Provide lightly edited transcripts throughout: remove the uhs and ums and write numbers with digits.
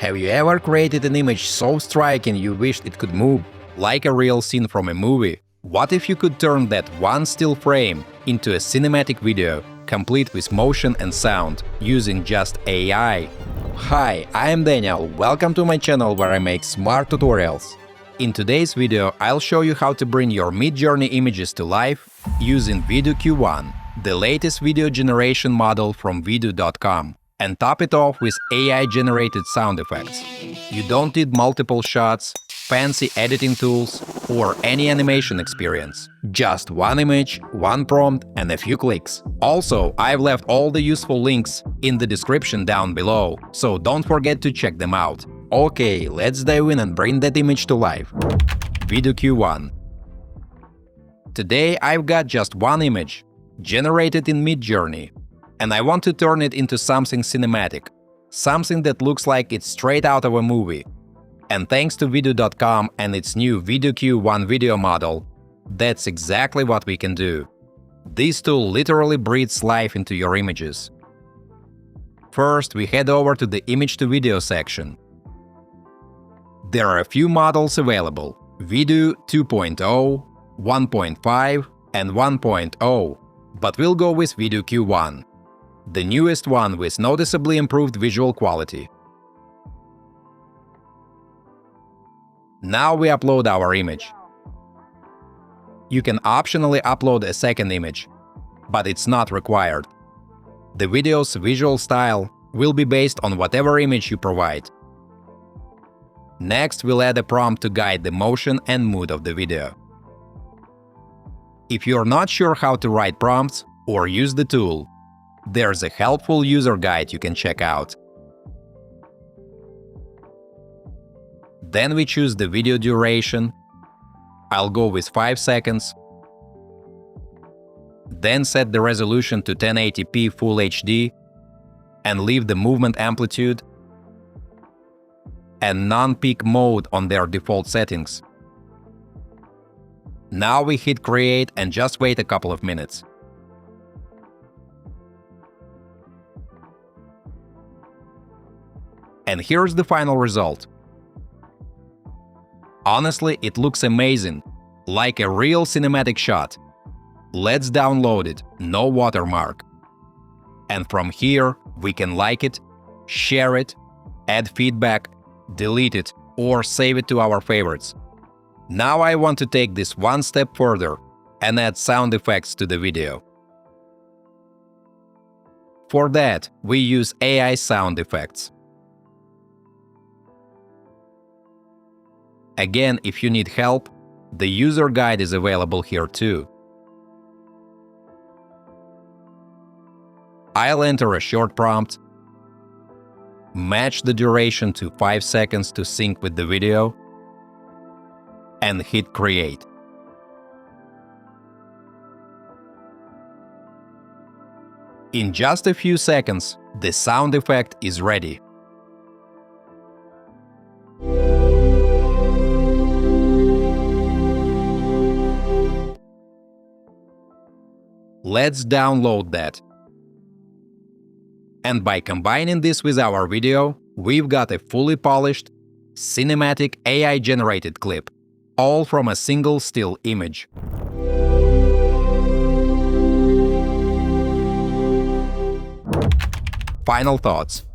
Have you ever created an image so striking you wished it could move? Like a real scene from a movie? What if you could turn that one still frame into a cinematic video, complete with motion and sound, using just AI? Hi, I am Daniel, welcome to my channel where I make smart tutorials. In today's video, I'll show you how to bring your Midjourney images to life using Vidu Q1, the latest video generation model from vidu.com, and top it off with AI-generated sound effects. You don't need multiple shots, fancy editing tools, or any animation experience. Just one image, one prompt, and a few clicks. Also, I've left all the useful links in the description down below, so don't forget to check them out. Okay, let's dive in and bring that image to life. Vidu Q1. Today I've got just one image, generated in Midjourney, and I want to turn it into something cinematic, something that looks like it's straight out of a movie. And thanks to vidu.com and its new Vidu Q1 video model, that's exactly what we can do. This tool literally breathes life into your images. First, we head over to the Image to Video section. There are a few models available: Vidu 2.0, 1.5, and 1.0, but we'll go with Vidu Q1, the newest one with noticeably improved visual quality. Now we upload our image. You can optionally upload a second image, but it's not required. The video's visual style will be based on whatever image you provide. Next, we'll add a prompt to guide the motion and mood of the video. If you're not sure how to write prompts or use the tool, there's a helpful user guide you can check out. Then we choose the video duration. I'll go with 5 seconds. Then set the resolution to 1080p Full HD and leave the movement amplitude and non-peak mode on their default settings. Now we hit create and just wait a couple of minutes. And here's the final result. Honestly, it looks amazing, like a real cinematic shot. Let's download it, no watermark. And from here, we can like it, share it, add feedback, delete it, or save it to our favorites. Now I want to take this one step further and add sound effects to the video. For that, we use AI sound effects. Again, if you need help, the user guide is available here too. I'll enter a short prompt, match the duration to 5 seconds to sync with the video, and hit create. In just a few seconds, the sound effect is ready. Let's download that. And by combining this with our video, we've got a fully polished, cinematic AI-generated clip, all from a single still image. Final thoughts.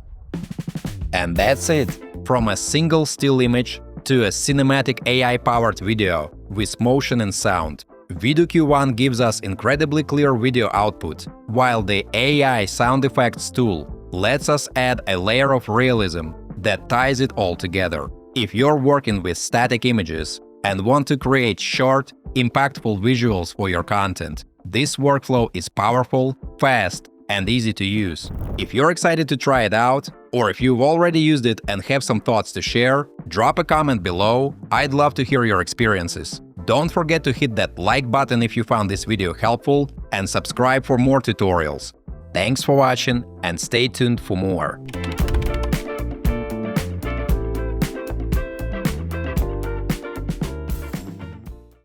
And that's it! From a single still image to a cinematic AI-powered video with motion and sound, Vidu Q1 gives us incredibly clear video output, while the AI sound effects tool lets us add a layer of realism that ties it all together. If you're working with static images and want to create short, impactful visuals for your content, this workflow is powerful, fast, and easy to use. If you're excited to try it out, or if you've already used it and have some thoughts to share, drop a comment below. I'd love to hear your experiences. Don't forget to hit that like button if you found this video helpful, and subscribe for more tutorials. Thanks for watching, and stay tuned for more.